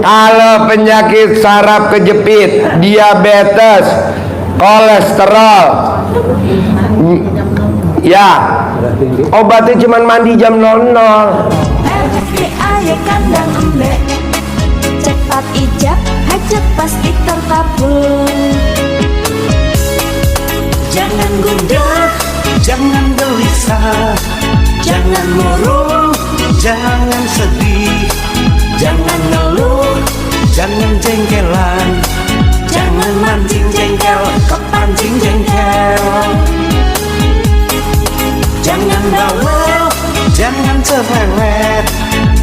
Kalau penyakit saraf kejepit, diabetes, kolesterol, ya obatnya cuma mandi jam 00. Cepat ijab, hajat pasti terkabul. Jangan gundah, jangan gelisah, jangan murung, jangan sedih, jangan ngeluh, jangan jengkelan, jangan mancing jengkel, kepancing jengkel. Jangan bawel, jangan cerewet,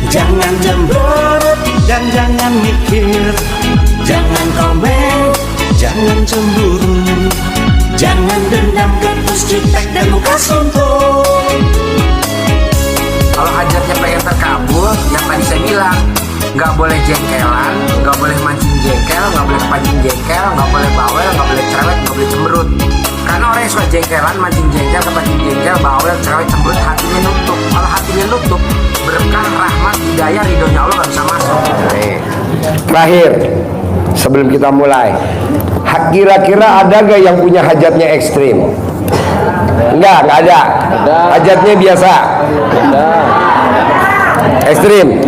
jangan cemberut dan jangan mikir, jangan komen, jangan cemburu, jangan dendam, ketus, jutek, dan muka suntuk. Kalau hajatnya pengen terkabul, yang tadi saya bilang, nggak boleh jengkelan, nggak boleh mancing jengkel, nggak boleh kepancing jengkel, nggak boleh bawel, nggak boleh cerewet, nggak boleh cemberut. Karena orang yang suka jengkelan, mancing jengkel, kepancing jengkel, bawel, cerewet, cemberut, hatinya nutup. Kalau hatinya nutup, berkah, rahmat, hidayah, ridhonya Allah nggak bisa masuk. Terakhir, sebelum kita mulai, kira-kira ada gak yang punya hajatnya ekstrim? Enggak ada. Hajatnya biasa. Ekstrim.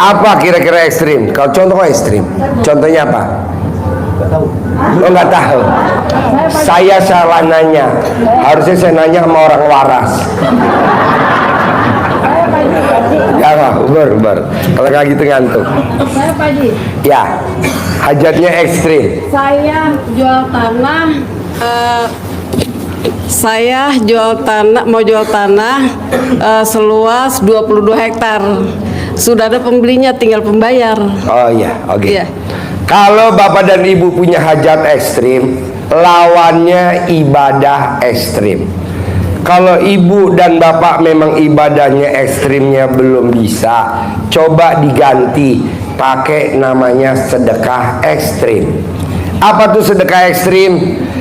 Apa kira-kira ekstrim? Kalau contoh ekstrim, contohnya apa? Lo nggak tahu. Saya salah nanya. Harusnya saya nanya sama orang waras. Ya nggak, ubar. Kalau kayak gitu ngantuk. Saya Pak Haji. Ya, hajatnya ekstrim. Saya jual tanah. Mau jual tanah seluas 22 hektar. Sudah ada pembelinya, tinggal pembayar. Oh iya, oke. Iya. Kalau bapak dan ibu punya hajat ekstrim, lawannya ibadah ekstrim. Kalau ibu dan bapak memang ibadahnya ekstrimnya belum bisa, coba diganti pakai namanya sedekah ekstrim. Apa tuh sedekah ekstrim?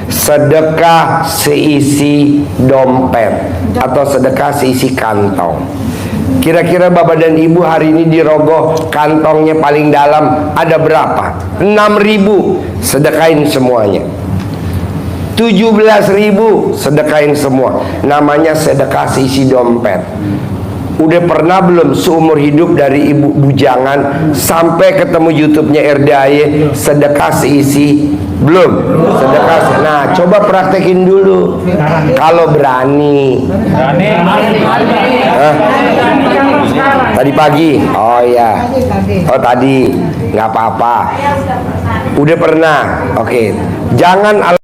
Sedekah seisi dompet atau sedekah seisi kantong. Kira-kira bapak dan ibu hari ini dirogoh kantongnya paling dalam ada berapa? 6.000, sedekahin semuanya. 17.000, sedekahin semua. Namanya sedekah seisi dompet. Udah pernah belum seumur hidup dari ibu bujangan sampai ketemu YouTube-nya RDAY sedekah seisi? Belum. Sedekah. Nah, coba praktekin dulu. Kalau berani. Tadi pagi. Oh ya. Oh tadi. Nggak apa-apa. Udah pernah. Oke. Jangan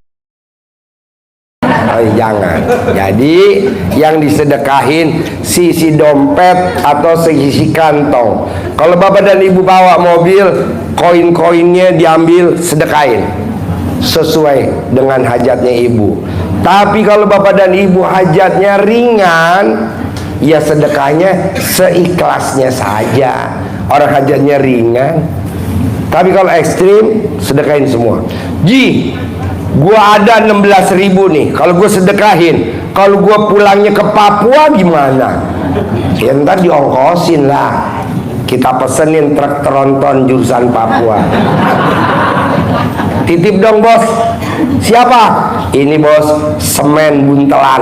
jangan. Jadi yang disedekahin sisi dompet atau sisi kantong. Kalau bapak dan ibu bawa mobil, koin-koinnya diambil, sedekahin sesuai dengan hajatnya ibu. Tapi kalau bapak dan ibu hajatnya ringan, ya sedekahnya seikhlasnya saja. Orang hajatnya ringan. Tapi kalau ekstrim, sedekahin semua. Gua ada 16.000 nih. Kalau gua sedekahin, kalau gua pulangnya ke Papua gimana? Ya ntar diongkosin lah. Kita pesenin truk tronton jurusan Papua. Titip dong bos. Siapa? Ini bos, semen buntelan.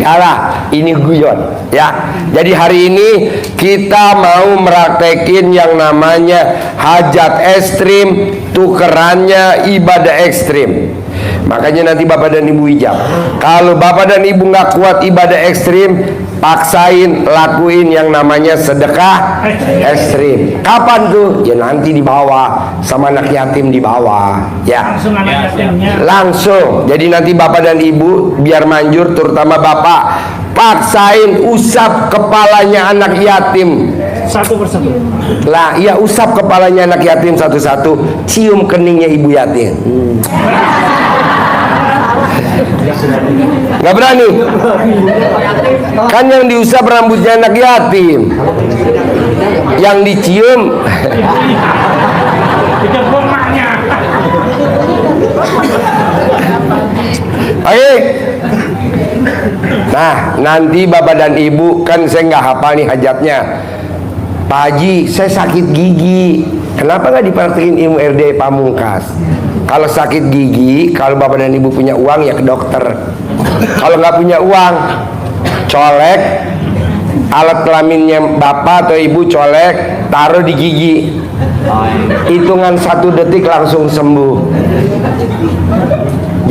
Yalah, ini guyon ya. Jadi hari ini kita mau meraktekin yang namanya hajat ekstrim, tukerannya ibadah ekstrim. Makanya nanti bapak dan ibu ijab. Kalau bapak dan ibu nggak kuat ibadah ekstrim, paksain lakuin yang namanya sedekah ekstrim. Kapan tuh? Ya nanti dibawa sama anak yatim dibawa. Ya. Langsung. Jadi nanti bapak dan ibu biar manjur, terutama bapak, paksain usap kepalanya anak yatim satu persatu. Lah, ya usap kepalanya anak yatim satu-satu, cium keningnya ibu yatim. Nggak berani? Kan yang diusap rambutnya anak yatim, yang dicium oke. Nah, nanti bapak dan ibu, kan saya nggak hafal nih hajatnya. Pak Haji, saya sakit gigi. Kenapa nggak dipraktekin ilmu RD Pamungkas? Kalau sakit gigi, kalau bapak dan ibu punya uang ya ke dokter. Kalau nggak punya uang, colek alat kelaminnya bapak atau ibu, colek, taruh di gigi. Hitungan 1 detik langsung sembuh.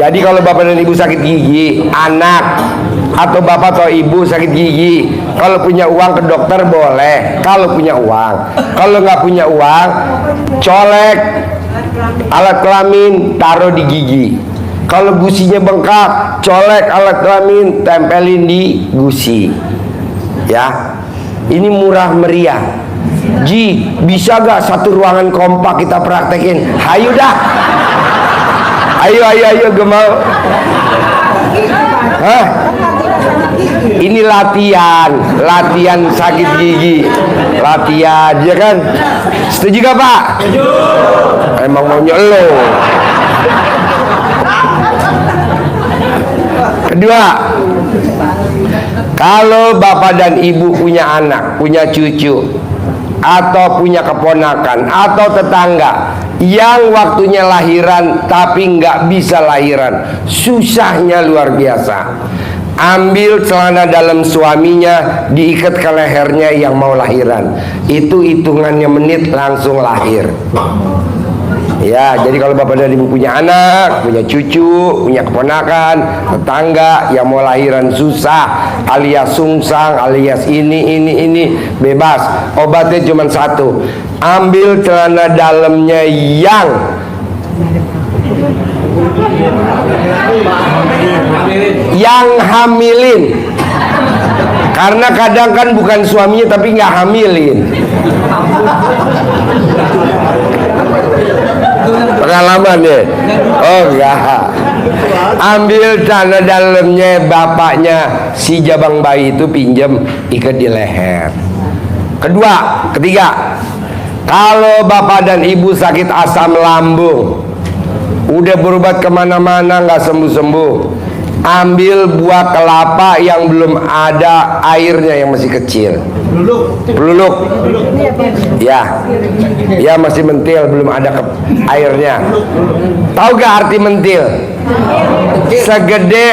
Jadi kalau bapak dan ibu sakit gigi, anak atau bapak atau ibu sakit gigi, kalau punya uang ke dokter boleh. Kalau punya uang, kalau nggak punya uang, colek alat kelamin, taruh di gigi. Kalau gusinya bengkak, colek alat kelamin, tempelin di gusi. Ya, ini murah meriah. Ji, bisa gak satu ruangan kompak kita praktekin? Hayu dah. Ayo gemau. Hah? Ini latihan sakit gigi, latihan, ya kan? Setuju gak Pak? Setuju. Emang maunya lo. Kedua, kalau bapak dan ibu punya anak, punya cucu, atau punya keponakan atau tetangga yang waktunya lahiran tapi nggak bisa lahiran, susahnya luar biasa, ambil celana dalam suaminya, diikat ke lehernya yang mau lahiran, itu hitungannya menit langsung lahir. Ya, jadi kalau bapak dan ibu punya anak, punya cucu, punya keponakan, tetangga yang mau lahiran susah, alias sungsang, alias ini, bebas. Obatnya cuma satu. Ambil celana dalamnya yang hamilin. Karena kadang kan bukan suaminya tapi nggak hamilin. Pengalaman ya? Oh enggak. Ambil celana dalamnya bapaknya si jabang bayi itu, pinjam, ikat di leher. Ketiga, kalau bapak dan ibu sakit asam lambung, udah berobat kemana-mana nggak sembuh-sembuh, ambil buah kelapa yang belum ada airnya, yang masih kecil. Peluluk. Ya, masih mentil, belum ada airnya. Tahu gak arti mentil? Segede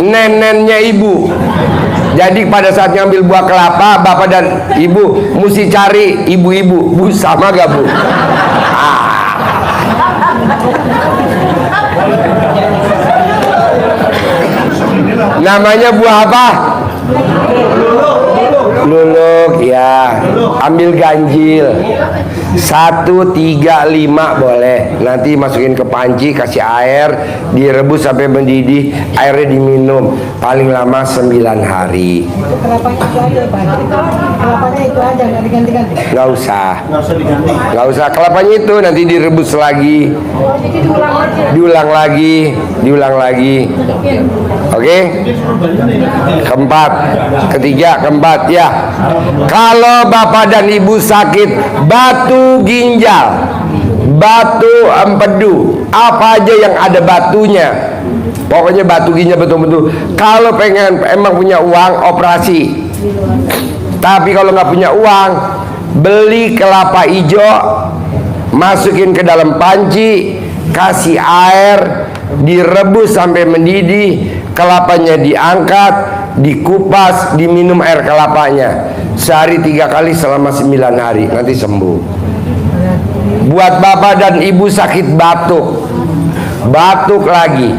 nenennya ibu. Jadi pada saat ngambil buah kelapa, bapak dan ibu mesti cari ibu-ibu. Bu, sama gak bu? Namanya buah apa? Luluk, ya. Ambil ganjil 1, 3, 5 boleh. Nanti masukin ke panci, kasih air, direbus sampai mendidih, airnya diminum. Paling lama 9 hari. Kelapanya itu aja, nggak diganti-ganti. Nggak usah kelapanya itu, nanti direbus lagi, diulang lagi. Oke? Ketiga, keempat ya. Kalau bapak dan ibu sakit batu ginjal, batu empedu, apa aja yang ada batunya, pokoknya batu ginjal betul-betul. Kalau pengen emang punya uang, operasi. Tapi kalau nggak punya uang, beli kelapa hijau, masukin ke dalam panci, kasih air, direbus sampai mendidih, kelapanya diangkat, dikupas, diminum air kelapanya sehari 3 kali selama 9 hari, nanti sembuh. Buat bapak dan ibu sakit batuk lagi,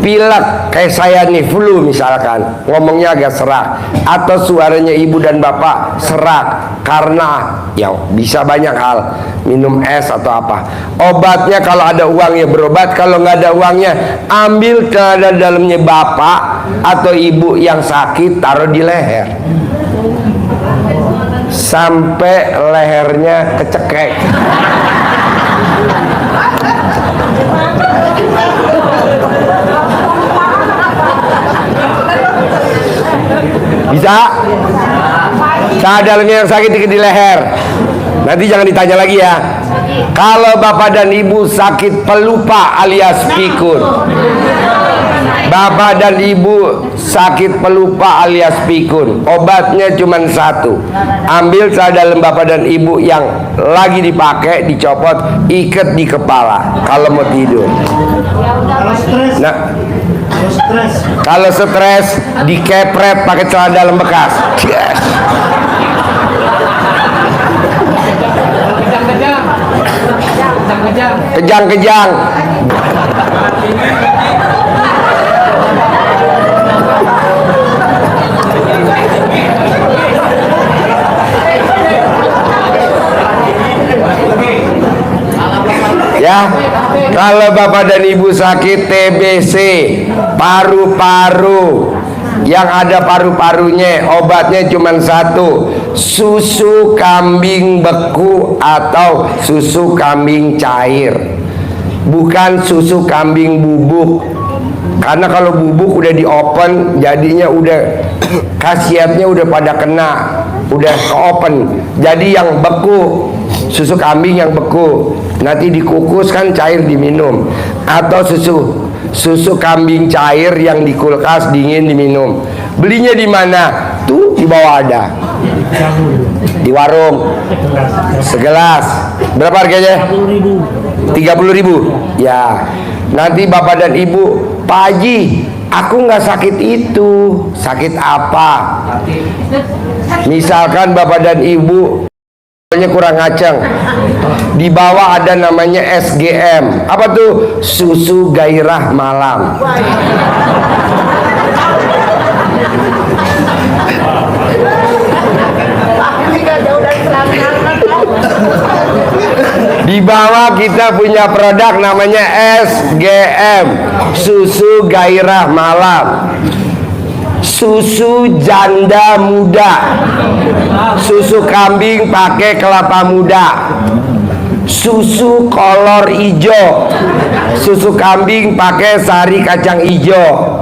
pilek kayak saya nih, flu misalkan, ngomongnya agak serak, atau suaranya ibu dan bapak serak karena ya bisa banyak hal, minum es atau apa. Obatnya kalau ada uangnya berobat, kalau nggak ada uangnya ambil celana dalamnya bapak atau ibu yang sakit, taruh di leher sampai lehernya kecekek. Bisa? Celana dalamnya yang sakit di leher. Nanti jangan ditanya lagi ya. Kalau bapak dan ibu sakit pelupa alias pikun, Bapak dan ibu sakit pelupa alias pikun, obatnya cuma satu. Ambil celana dalam bapak dan ibu yang lagi dipakai, dicopot, ikat di kepala kalau mau tidur. Nah, kalau stres dikepret pakai celana dalam bekas. Yes. Kejang-kejang. Ya, kalau bapak dan ibu sakit TBC, paru-paru, yang ada paru-parunya, obatnya cuma satu, susu kambing beku atau susu kambing cair, bukan susu kambing bubuk. Karena kalau bubuk udah di open, jadinya udah khasiatnya udah pada kena, udah ke open. Jadi yang beku, susu kambing yang beku, nanti dikukus kan cair diminum, atau susu kambing cair yang di kulkas dingin diminum. Belinya di mana? Tuh di bawah ada. Di warung. Segelas. Berapa harganya? 30.000. Ya. Nanti bapak dan ibu, Pak Haji, aku nggak sakit itu. Sakit apa? Misalkan bapak dan ibu kurang ngaceng, di bawah ada namanya SGM. Apa tuh? Susu gairah malam. Di bawah kita punya produk namanya SGM, susu gairah malam. Susu janda muda, susu kambing pakai kelapa muda, susu kolor hijau, susu kambing pakai sari kacang hijau,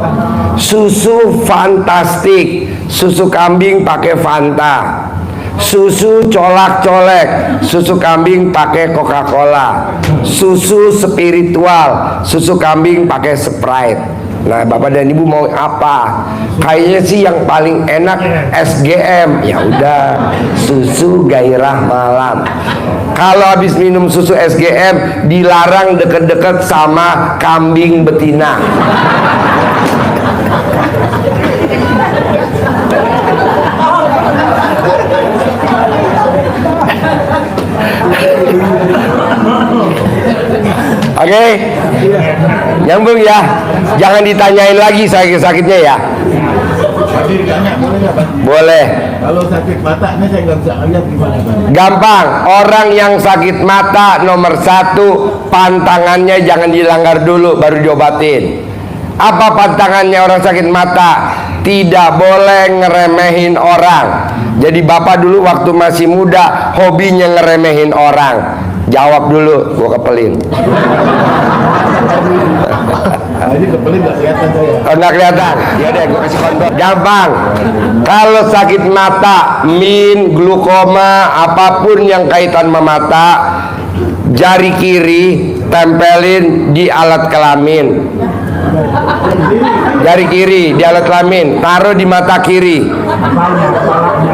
susu fantastik, susu kambing pakai Fanta, susu colak-colek, susu kambing pakai Coca-Cola, susu spiritual, susu kambing pakai Sprite. Nah, bapak dan ibu mau apa? Kayaknya sih yang paling enak SGM. Ya udah, susu gairah malam. Kalau habis minum susu SGM dilarang deket-deket sama kambing betina. Oke, nyambung ya. Jangan ditanyain lagi sakit-sakitnya ya. Boleh. Kalau sakit mata ini saya nggak bisa lihat gimana Pak? Gampang. Orang yang sakit mata nomor satu, pantangannya jangan dilanggar dulu baru diobatin. Apa pantangannya orang sakit mata? Tidak boleh ngeremehin orang. Jadi bapak dulu waktu masih muda hobinya ngeremehin orang. Jawab dulu, gua kepelin. Ini kepelin nggak kelihatan saya. Oh, nggak kelihatan. Ya deh, gua kasih kontrol. Gampang. Kalau sakit mata, min, glukoma, apapun yang kaitan sama mata, jari kiri tempelin di alat kelamin. Jari kiri di alat kelamin, taruh di mata kiri.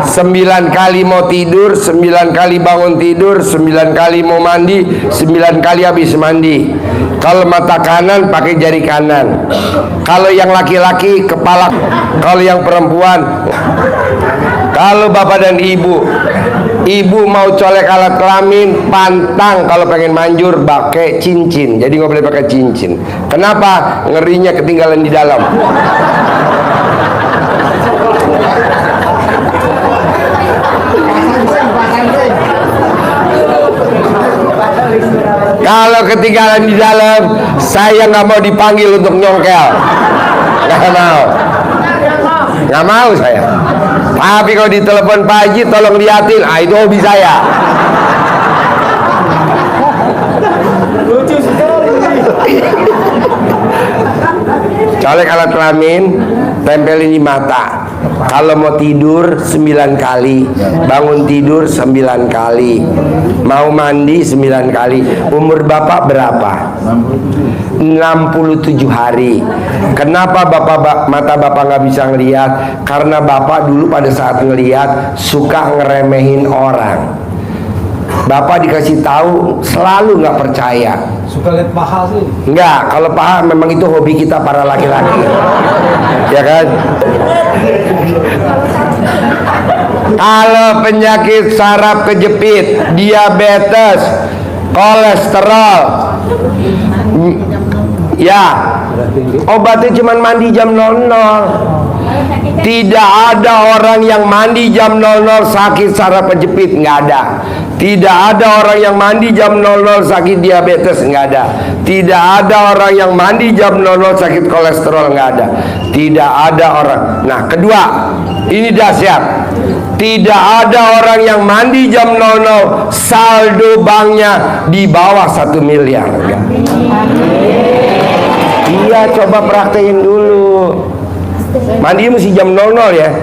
9 kali mau tidur, 9 kali bangun tidur, 9 kali mau mandi, 9 kali habis mandi. Kalau mata kanan pakai jari kanan. Kalau yang laki-laki kepala, kalau yang perempuan. Kalau bapak dan ibu mau colek alat kelamin, pantang. Kalau pengen manjur pakai cincin. Jadi nggak boleh pakai cincin. Kenapa? Ngerinya ketinggalan di dalam. Kalau ketinggalan di dalam, saya nggak mau dipanggil untuk nyongkel. Nggak mau saya. Tapi kalau ditelepon Pak Haji, tolong liatin. Ah, itu hobi saya. Lucu sekali. Colek alat kelamin, tempelin di mata. Kalau mau tidur 9 kali, bangun tidur 9 kali, mau mandi 9 kali. Umur bapak berapa? 67 hari. Kenapa mata bapak nggak bisa ngelihat? Karena bapak dulu pada saat ngelihat suka ngeremehin orang. Bapak dikasih tahu selalu nggak percaya. Suka lihat paha sih. Enggak, kalau paha memang itu hobi kita para laki-laki. Ya kan? Kalau penyakit saraf kejepit, diabetes, kolesterol, ya obatnya cuma mandi jam 00. Tidak ada orang yang mandi jam 00 sakit saraf kejepit, nggak ada. Tidak ada orang yang mandi jam 00 sakit diabetes, nggak ada. Tidak ada orang yang mandi jam 00 sakit kolesterol, nggak ada. Tidak ada orang. Nah, kedua, ini dahsyat. Tidak ada orang yang mandi jam 00 saldo banknya di bawah 1 miliar. Enggak. Iya, coba praktekin dulu. Mandi mesti jam 00 ya.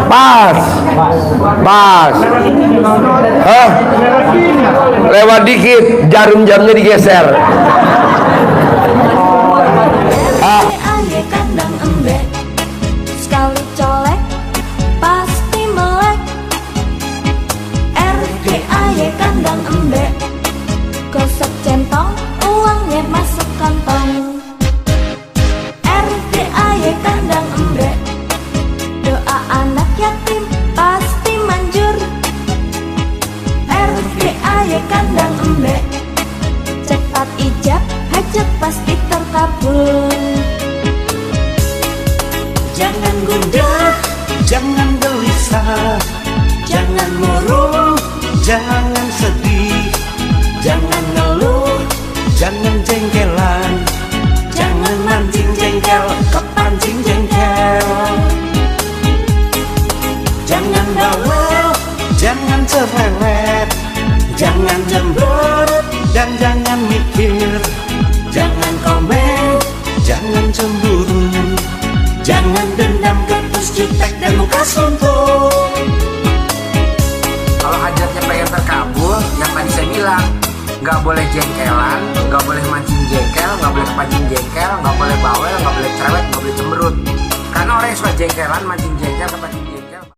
Pas. Hah? Lewat dikit, jarum jamnya digeser. Aye kandang embek, sekali colek pasti melek. RT aye kandang embek, gosok centong uangnya masuk kantong. RT aye kandang embek, doa anak yatim pasti manjur. RT aye kandang embek, cepat ijab hajat pasti terkabul. Jangan gundah, jangan gelisah, jangan murung, jangan sedih, jangan ngeluh, jangan jengkelan, jangan mancing jengkel, kepancing jengkel. Jangan bawel, jangan cerewet, jangan cemberut dan jangan mikir, jangan komen, jangan cemburu, jangan dendam, ketus, jutek, dan muka suntuk. Kalau hajatnya pengen terkabul, yang tadi saya bilang, nggak boleh jengkelan, nggak boleh mancing jengkel, nggak boleh kepancing jengkel, nggak boleh bawel, nggak boleh cerewet, nggak boleh cemberut. Karena orang yang suka jengkelan, mancing